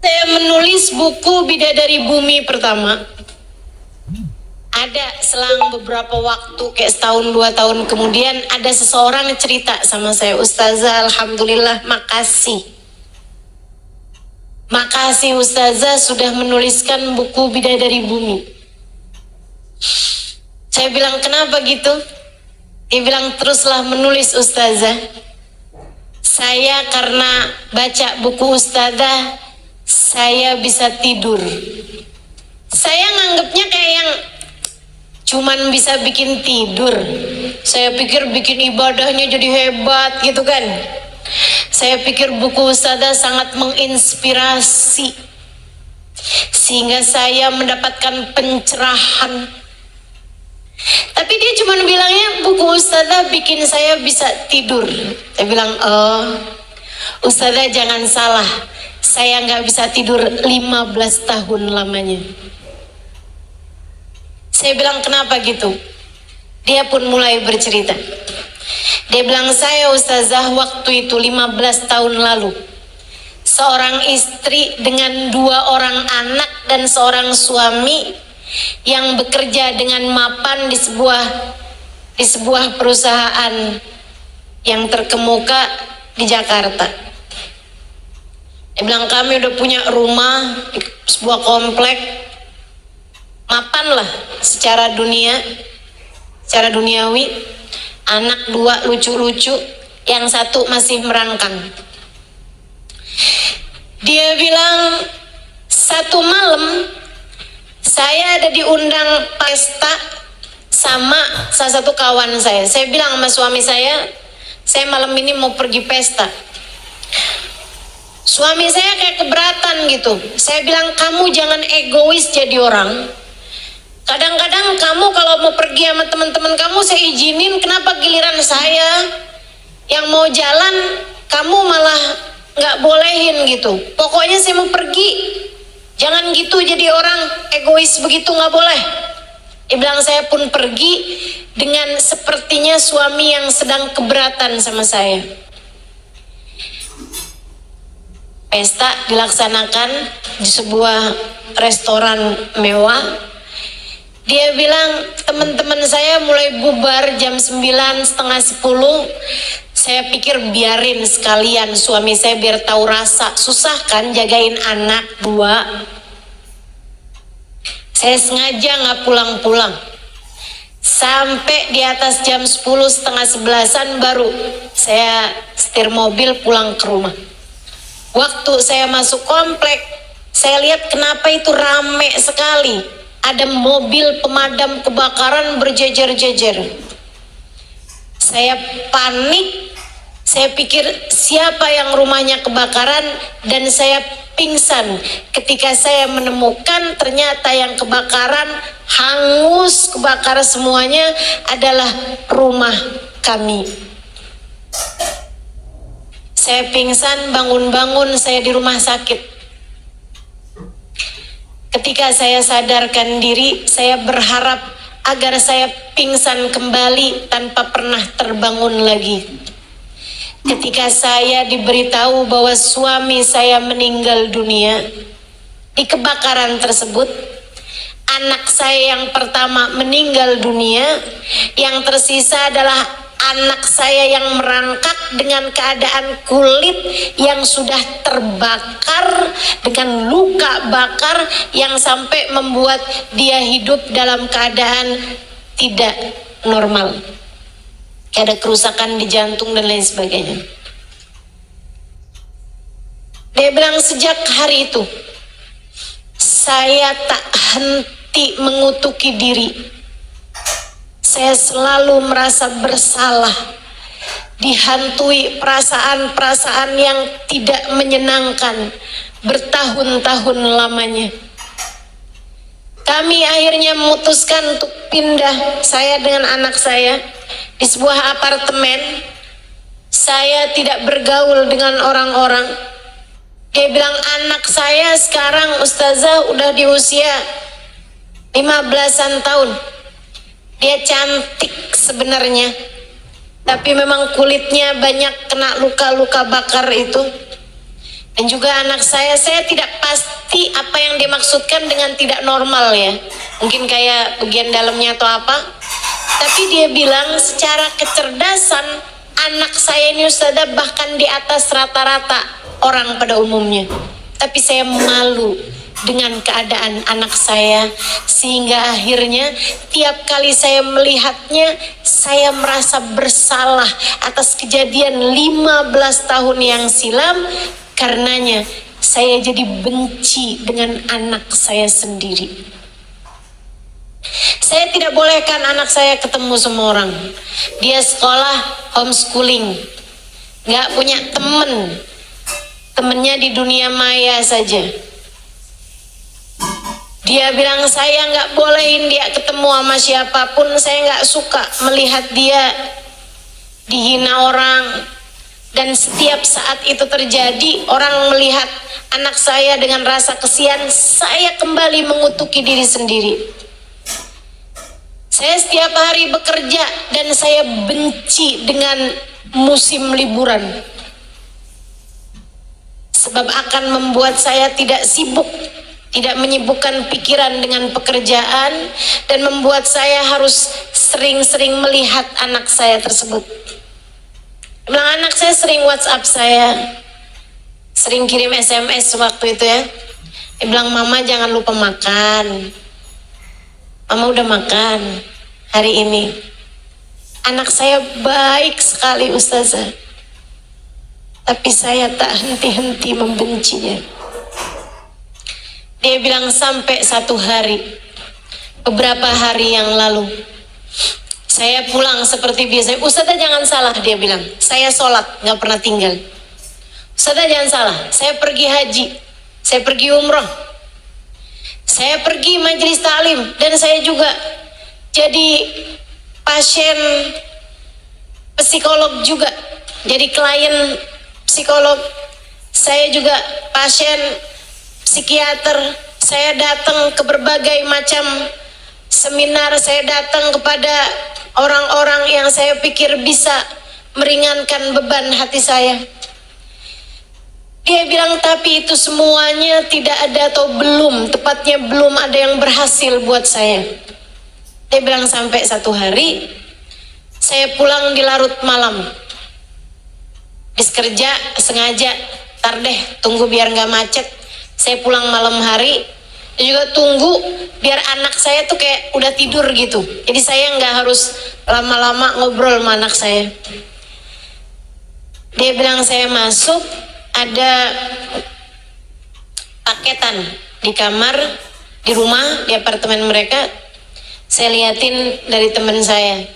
Saya menulis buku Bidadari Bumi pertama. Ada selang beberapa waktu, kayak setahun 2 tahun kemudian, ada seseorang cerita sama saya, "Ustazah, alhamdulillah, makasih. Makasih Ustazah sudah menuliskan buku Bidadari Bumi." Saya bilang, "Kenapa gitu?" Dia bilang, "Teruslah menulis Ustazah. Saya karena baca buku Ustazah, saya bisa tidur." Saya nganggapnya kayak yang cuman bisa bikin tidur. Saya pikir bikin ibadahnya jadi hebat gitu kan. Saya pikir buku Ustazah sangat menginspirasi, sehingga saya mendapatkan pencerahan. Tapi dia cuma bilangnya buku Ustazah bikin saya bisa tidur. Saya bilang, "Oh, Ustazah jangan salah. Saya nggak bisa tidur 15 tahun lamanya." Saya bilang, "Kenapa gitu?" Dia pun mulai bercerita. Dia bilang, "Saya Ustazah waktu itu 15 tahun lalu, seorang istri dengan 2 orang anak dan seorang suami yang bekerja dengan mapan di sebuah perusahaan yang terkemuka di Jakarta." Dia bilang, "Kami udah punya rumah di sebuah komplek, mapan lah secara duniawi, anak 2 lucu-lucu, yang 1 masih merangkang." Dia bilang, "Satu malam saya ada diundang pesta sama salah satu kawan saya. Saya bilang sama suami saya malam ini mau pergi pesta." Suami saya kayak keberatan gitu. Saya bilang, "Kamu jangan egois jadi orang. Kadang-kadang kamu kalau mau pergi sama teman-teman kamu saya izinin, kenapa giliran saya yang mau jalan kamu malah nggak bolehin gitu. Pokoknya saya mau pergi, jangan gitu jadi orang egois begitu, nggak boleh." Dia bilang, saya pun pergi dengan sepertinya suami yang sedang keberatan sama saya. Pesta dilaksanakan di sebuah restoran mewah. Dia bilang, "Teman-teman saya mulai bubar jam 9, setengah 10. Saya pikir biarin sekalian suami saya biar tahu rasa. Susah kan jagain anak 2. Saya sengaja nggak pulang-pulang. Sampai di atas jam 10, setengah 11-an baru saya setir mobil pulang ke rumah. Waktu saya masuk komplek, saya lihat kenapa itu rame sekali. Ada mobil pemadam kebakaran berjejer-jejer. Saya panik, saya pikir siapa yang rumahnya kebakaran, dan saya pingsan ketika saya menemukan ternyata yang kebakaran, hangus, kebakar semuanya adalah rumah kami. Saya pingsan, bangun-bangun saya di rumah sakit. Ketika saya sadarkan diri, saya berharap agar saya pingsan kembali tanpa pernah terbangun lagi. Ketika saya diberitahu bahwa suami saya meninggal dunia di kebakaran tersebut, anak saya yang pertama meninggal dunia, yang tersisa adalah anak saya yang merangkak dengan keadaan kulit yang sudah terbakar dengan luka bakar yang sampai membuat dia hidup dalam keadaan tidak normal. Ada kerusakan di jantung dan lain sebagainya. Dia bilang, sejak hari itu saya tak henti mengutuki diri. Saya selalu merasa bersalah, dihantui perasaan-perasaan yang tidak menyenangkan bertahun-tahun lamanya. Kami akhirnya memutuskan untuk pindah, saya dengan anak saya, di sebuah apartemen. Saya tidak bergaul dengan orang-orang. Dia bilang, anak saya sekarang Ustazah udah di usia 15-an tahun. Dia cantik sebenarnya, tapi memang kulitnya banyak kena luka-luka bakar itu. Dan juga anak saya tidak pasti apa yang dimaksudkan dengan tidak normal ya. Mungkin kayak bagian dalamnya atau apa. Tapi dia bilang secara kecerdasan anak saya ini Ustazah bahkan di atas rata-rata orang pada umumnya. Tapi saya malu dengan keadaan anak saya, sehingga akhirnya tiap kali saya melihatnya saya merasa bersalah atas kejadian 15 tahun yang silam. Karenanya saya jadi benci dengan anak saya sendiri. Saya tidak bolehkan anak saya ketemu semua orang. Dia sekolah homeschooling, gak punya temen, temennya di dunia maya saja. Dia bilang saya gak bolehin dia ketemu sama siapapun. Saya gak suka melihat dia dihina orang. Dan setiap saat itu terjadi, orang melihat anak saya dengan rasa kesian, saya kembali mengutuki diri sendiri. Saya setiap hari bekerja dan saya benci dengan musim liburan. Sebab akan membuat saya tidak sibuk, tidak menyibukkan pikiran dengan pekerjaan, dan membuat saya harus sering-sering melihat anak saya tersebut. Bilang anak saya sering WhatsApp saya, sering kirim SMS waktu itu ya. Dia bilang, mama jangan lupa makan. Mama udah makan hari ini. Anak saya baik sekali Ustazah. Tapi saya tak henti-henti membencinya. Dia bilang sampai satu hari, beberapa hari yang lalu, saya pulang seperti biasa. Ustazah jangan salah, dia bilang. Saya sholat, gak pernah tinggal. Ustazah jangan salah, saya pergi haji, saya pergi umroh, saya pergi majelis taklim, dan saya juga jadi pasien psikolog juga. Jadi klien psikolog. Saya juga pasien psikiater. Saya datang ke berbagai macam seminar, saya datang kepada orang-orang yang saya pikir bisa meringankan beban hati saya. Dia bilang tapi itu semuanya tidak ada, atau belum, tepatnya belum ada yang berhasil buat saya. Dia bilang sampai satu hari saya pulang di larut malam. Habis kerja sengaja, tar deh tunggu biar gak macet. Saya pulang malam hari, dan juga tunggu biar anak saya tuh kayak udah tidur gitu. Jadi saya nggak harus lama-lama ngobrol sama anak saya. Dia bilang saya masuk, ada paketan di kamar, di rumah, di apartemen mereka. Saya liatin dari teman saya.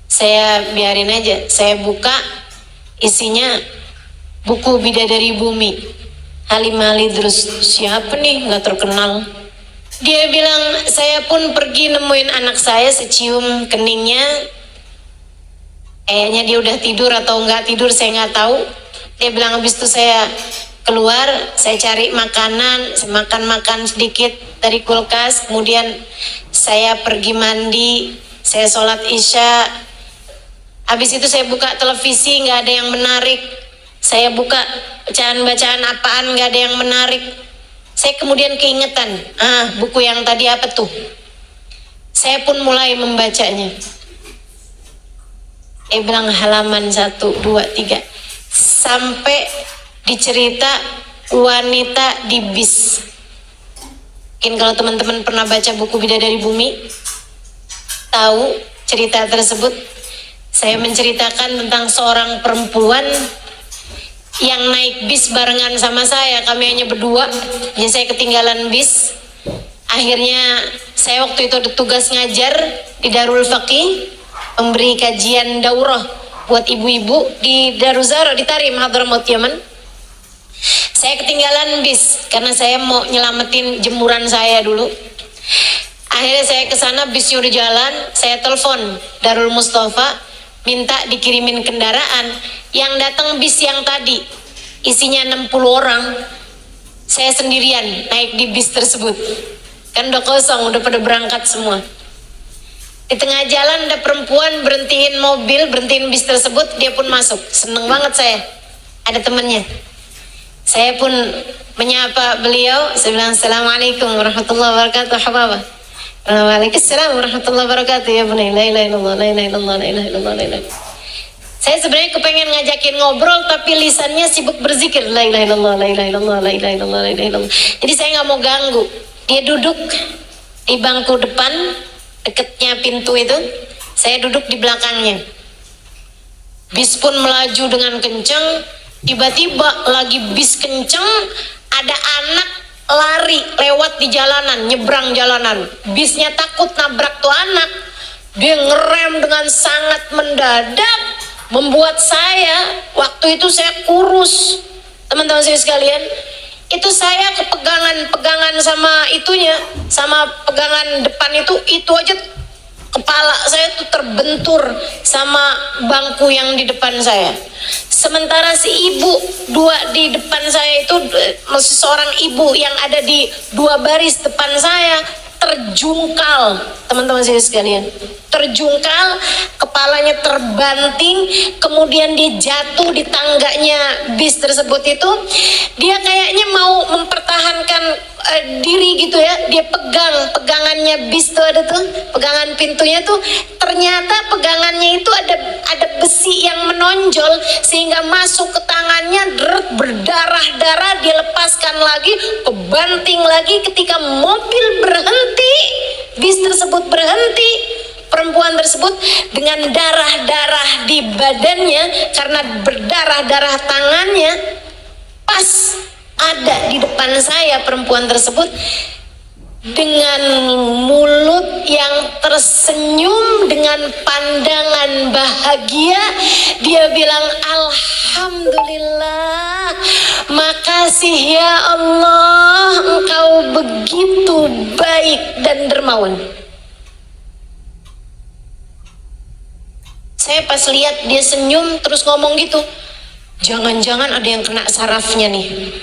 Saya biarin aja. Saya buka, isinya buku Bidadari Bumi. Halimah Idrus. Siapa nih, nggak terkenal. Dia bilang saya pun pergi nemuin anak saya, secium keningnya. Kayaknya dia udah tidur atau nggak tidur, saya nggak tahu. Dia bilang habis itu saya keluar, saya cari makanan, saya makan sedikit dari kulkas. Kemudian saya pergi mandi, saya sholat isya. Habis itu saya buka televisi, nggak ada yang menarik. Saya buka bacaan-bacaan apaan, gak ada yang menarik. Saya kemudian keingetan, buku yang tadi apa tuh? Saya pun mulai membacanya. Dia bilang halaman 1, 2, 3. Sampai dicerita wanita di bis. Mungkin kalau teman-teman pernah baca buku Bidadari Bumi, tahu cerita tersebut. Saya menceritakan tentang seorang perempuan yang naik bis barengan sama saya. Kami hanya berdua, jadi saya ketinggalan bis. Akhirnya saya waktu itu ada tugas ngajar di Darul Faqih, memberi kajian daurah buat ibu-ibu di Daruzara di Tarim, Hadramaut, Yaman. Saya ketinggalan bis karena saya mau nyelamatin jemuran saya dulu. Akhirnya saya ke sana, bisnya udah jalan. Saya telepon Darul Mustafa, minta dikirimin kendaraan. Yang datang bis yang tadi isinya 60 orang, saya sendirian naik di bis tersebut. Kan udah kosong, udah pada berangkat semua. Di tengah jalan ada perempuan berhentiin mobil, berhentiin bis tersebut. Dia pun masuk. Seneng banget saya, ada temennya. Saya pun menyapa beliau, saya bilang Assalamualaikum warahmatullahi wabarakatuh hababah. Waalaikumsalam warahmatullahi wabarakatuh ya bunai. La ilaha illallah, la ilaha illallah, la ilaha illallah, la ilaha illallah. Saya sebenarnya kepengen ngajakin ngobrol tapi lisannya sibuk berzikir. La ilaha illallah, la ilaha illallah, la ilaha illallah, la ilaha illallah. Jadi saya nggak mau ganggu. Dia duduk di bangku depan, deketnya pintu itu. Saya duduk di belakangnya. Bis pun melaju dengan kencang. Tiba-tiba lagi bis kencang, ada anak lari lewat di jalanan, nyebrang jalanan. Bisnya takut nabrak tuh anak. Dia ngerem dengan sangat mendadak, membuat saya, waktu itu saya kurus. Teman-teman saya sekalian, itu saya kepegangan sama itunya, sama pegangan depan itu aja kepala saya tuh terbentur sama bangku yang di depan saya. Sementara si ibu dua di depan saya itu, maksud seorang ibu yang ada di dua baris depan saya terjungkal, teman-teman saya sekalian, terjungkal, kepalanya terbanting, kemudian dia jatuh di tangganya bis tersebut itu. Dia kayaknya mau mempertahankan diri gitu ya, dia pegangannya bis tuh, ada tuh pegangan pintunya tuh, ternyata pegangannya itu ada besi yang menonjol sehingga masuk ke tangannya, berdarah-darah. Dia lepaskan lagi, kebanting lagi. Ketika mobil berhenti, bis tersebut berhenti, perempuan tersebut dengan darah-darah di badannya karena berdarah-darah tangannya, pas ada di depan saya perempuan tersebut dengan mulut yang tersenyum, dengan pandangan bahagia. Dia bilang, alhamdulillah, makasih ya Allah, engkau begitu baik dan dermawan. Saya pas lihat dia senyum terus ngomong gitu, jangan-jangan ada yang kena sarafnya nih.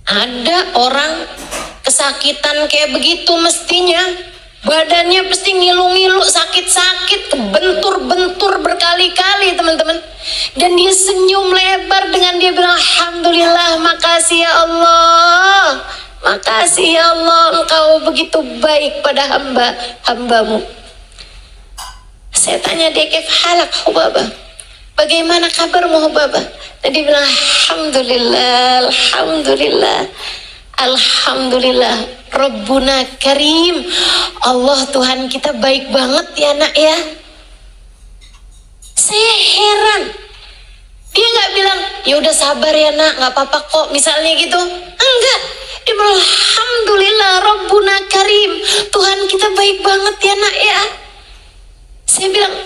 Ada orang kesakitan kayak begitu mestinya badannya pasti ngilu-ngilu, sakit-sakit, kebentur-bentur berkali-kali teman-teman. Dan dia senyum lebar dengan dia bilang, alhamdulillah, makasih ya Allah, makasih ya Allah, engkau begitu baik pada hamba-hambamu. Saya tanya dia, kef halak Hubabah, bagaimana kabarmu Hubabah? Tadi bilang, alhamdulillah, alhamdulillah, alhamdulillah, Rabbuna Karim, Allah Tuhan kita baik banget ya nak ya. Saya heran, dia nggak bilang ya udah sabar ya nak, nggak apa-apa kok misalnya gitu, enggak. Dia bilang, alhamdulillah, Rabbuna Karim, Tuhan kita baik banget ya nak ya. Saya bilang,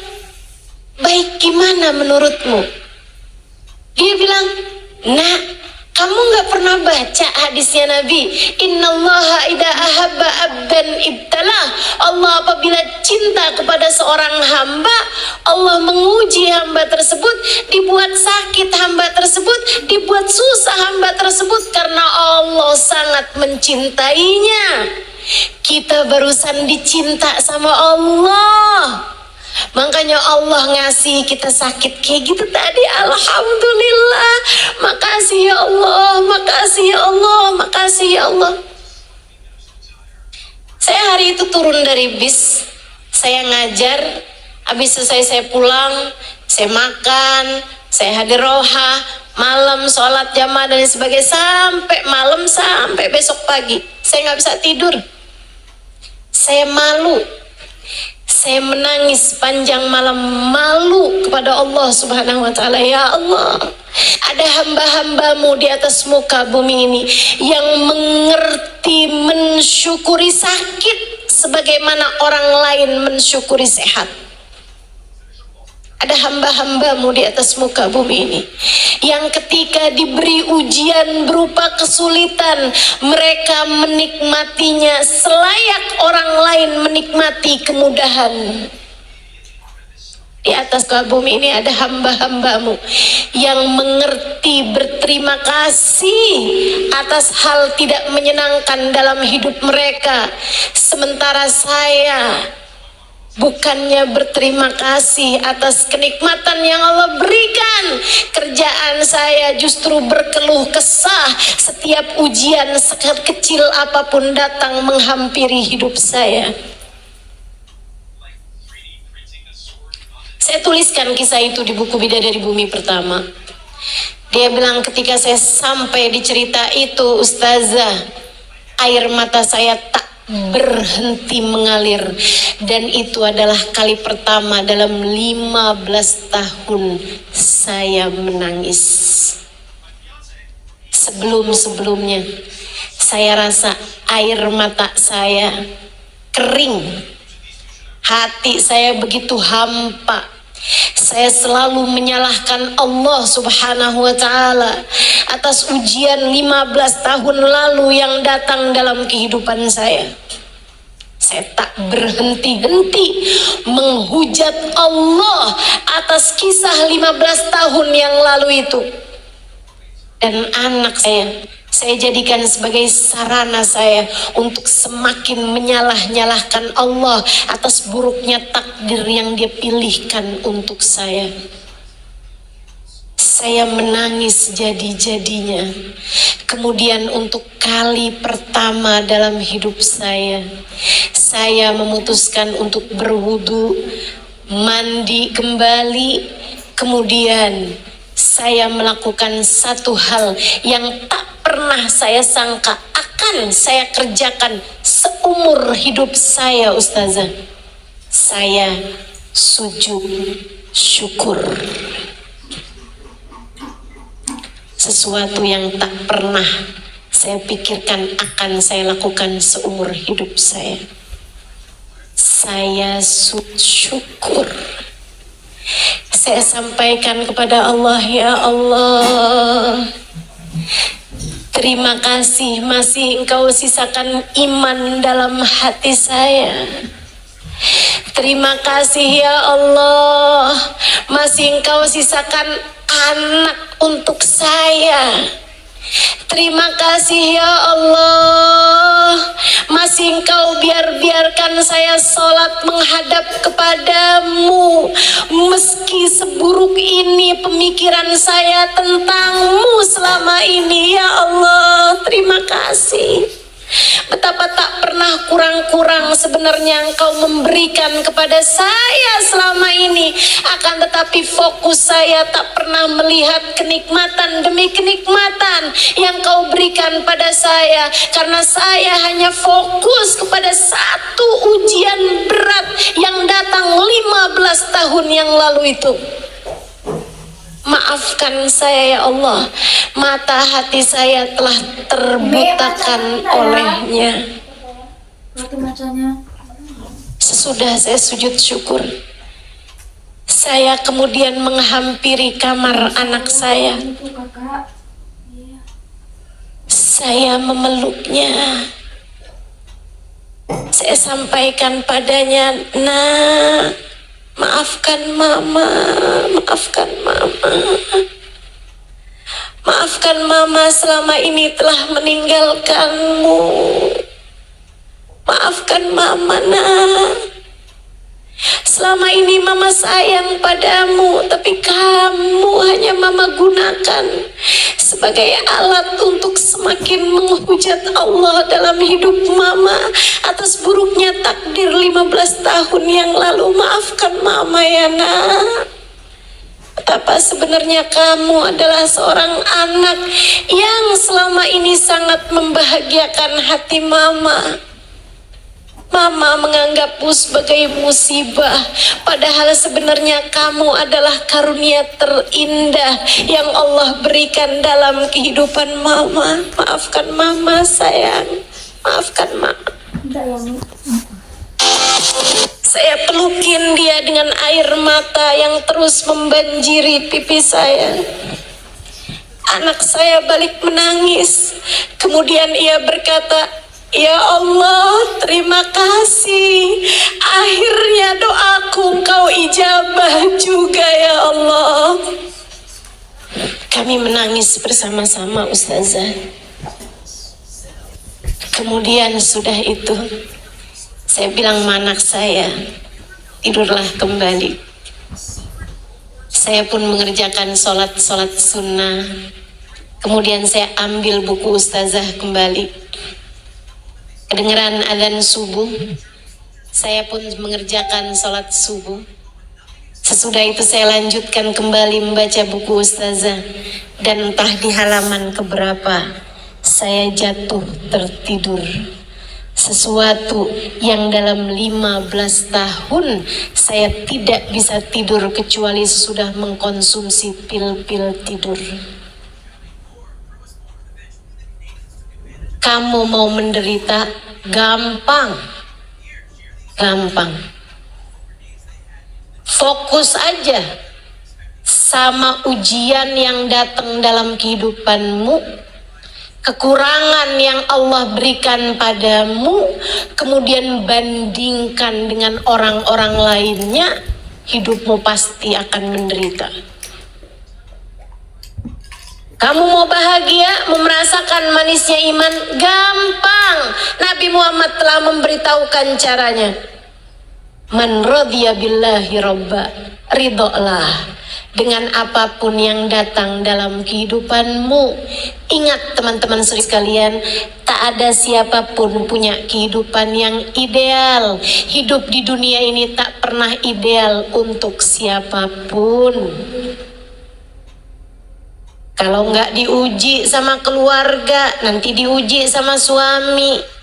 baik gimana menurutmu? Dia bilang, nak, kamu nggak pernah baca hadisnya Nabi, innallaha idza ahabba abdan ibtalah. Allah apabila cinta kepada seorang hamba, Allah menguji hamba tersebut, dibuat sakit hamba tersebut, dibuat susah hamba tersebut karena Allah sangat mencintainya. Kita barusan dicinta sama Allah, makanya Allah ngasih kita sakit kayak gitu tadi. Alhamdulillah, makasih ya Allah, makasih ya Allah, makasih ya Allah. Saya hari itu turun dari bis, saya ngajar, habis selesai saya pulang, saya makan, saya hadir roha, malam sholat jamaah dan sebagainya, sampai malam, sampai besok pagi saya nggak bisa tidur. Saya malu, saya menangis panjang malam, malu kepada Allah Subhanahu wa ta'ala. Ya Allah, ada hamba-hambamu di atas muka bumi ini yang mengerti mensyukuri sakit sebagaimana orang lain mensyukuri sehat. Ada hamba-hambamu di atas muka bumi ini yang ketika diberi ujian berupa kesulitan, mereka menikmatinya selayak orang lain menikmati kemudahan. Di atas muka bumi ini ada hamba-hambamu yang mengerti berterima kasih atas hal tidak menyenangkan dalam hidup mereka. Sementara saya Bukannya berterima kasih atas kenikmatan yang Allah berikan, kerjaan saya justru berkeluh kesah setiap ujian sekecil apapun datang menghampiri hidup saya. Saya tuliskan kisah itu di buku Bidadari Bumi pertama. Dia bilang ketika saya sampai di cerita itu, Ustazah, air mata saya tak berhenti mengalir. Dan itu adalah kali pertama dalam 15 tahun saya menangis. Sebelum-sebelumnya saya rasa air mata saya kering. Hati saya begitu hampa. Saya selalu menyalahkan Allah Subhanahu wa Ta'ala atas ujian 15 tahun lalu yang datang dalam kehidupan saya. Saya tak berhenti-henti menghujat Allah atas kisah 15 tahun yang lalu itu. Dan anak saya jadikan sebagai sarana saya untuk semakin menyalah-nyalahkan Allah atas buruknya takdir yang Dia pilihkan untuk saya. Saya menangis jadi-jadinya. Kemudian untuk kali pertama dalam hidup saya memutuskan untuk berwudu, mandi kembali, kemudian saya melakukan satu hal yang tak pernah saya sangka akan saya kerjakan seumur hidup saya, Ustazah. Saya sujud syukur. Sesuatu yang tak pernah saya pikirkan akan saya lakukan seumur hidup saya. Saya sujud syukur. Saya sampaikan kepada Allah, ya Allah, terima kasih masih Engkau sisakan iman dalam hati saya. Terima kasih ya Allah, masih Engkau sisakan anak untuk saya. Terima kasih ya Allah, masih Engkau biarkan saya sholat menghadap kepadamu. Meski seburuk ini pemikiran saya tentangmu selama ini, ya Allah, terima kasih. Betapa tak pernah kurang-kurang sebenarnya Engkau memberikan kepada saya selama ini. Akan tetapi fokus saya tak pernah melihat kenikmatan demi kenikmatan yang Kau berikan pada saya. Karena saya hanya fokus kepada satu ujian berat yang datang 15 tahun yang lalu itu. Maafkan saya ya Allah, mata hati saya telah terbutakan olehnya. Sesudah saya sujud syukur, saya kemudian menghampiri kamar anak saya. Saya memeluknya. Saya sampaikan padanya, "Nak, maafkan mama, maafkan mama. Maafkan mama selama ini telah meninggalkanmu. Maafkan mama, nak. Selama ini mama sayang padamu, tapi kamu hanya mama gunakan sebagai alat untuk semakin menghujat Allah dalam hidup mama atas buruknya takdir 15 tahun yang lalu. Maafkan mama ya nak. Betapa sebenarnya kamu adalah seorang anak yang selama ini sangat membahagiakan hati mama. Mama menganggapmu sebagai musibah, padahal sebenarnya kamu adalah karunia terindah yang Allah berikan dalam kehidupan mama. Maafkan mama sayang, maafkan mama." Saya pelukin dia dengan air mata yang terus membanjiri pipi saya. Anak saya balik menangis. Kemudian ia berkata, "Ya Allah, terima kasih. Akhirnya doaku Engkau ijabah juga ya Allah." Kami menangis bersama-sama, Ustazah. Kemudian sudah itu, saya bilang sama anak saya, tidurlah kembali. Saya pun mengerjakan sholat sunnah. Kemudian saya ambil buku ustazah kembali. Kedengeran adzan subuh, saya pun mengerjakan sholat subuh. Sesudah itu saya lanjutkan kembali membaca buku ustazah. Dan entah di halaman keberapa, saya jatuh tertidur. Sesuatu yang dalam 15 tahun saya tidak bisa tidur kecuali sesudah mengkonsumsi pil-pil tidur. Kamu mau menderita? Gampang. Fokus aja sama ujian yang datang dalam kehidupanmu, kekurangan yang Allah berikan padamu, kemudian bandingkan dengan orang-orang lainnya, hidupmu pasti akan menderita. Kamu mau bahagia, mau merasakan manisnya iman? Gampang. Nabi Muhammad telah memberitahukan caranya. Man radhiya billahi robba, ridholah dengan apapun yang datang dalam kehidupanmu. Ingat teman-teman sekalian, tak ada siapapun punya kehidupan yang ideal. Hidup di dunia ini tak pernah ideal untuk siapapun. Kalau nggak diuji sama keluarga, nanti diuji sama suami.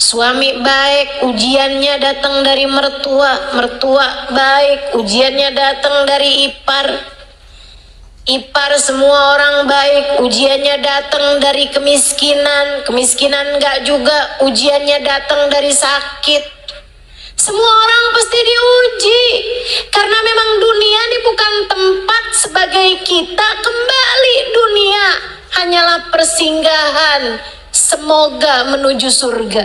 Suami baik, ujiannya datang dari mertua. Mertua baik, ujiannya datang dari ipar. Ipar semua orang baik, ujiannya datang dari kemiskinan. Kemiskinan enggak juga, ujiannya datang dari sakit. Semua orang pasti diuji. Karena memang dunia ini bukan tempat sebagai kita kembali. Dunia hanyalah persinggahan. Semoga menuju surga.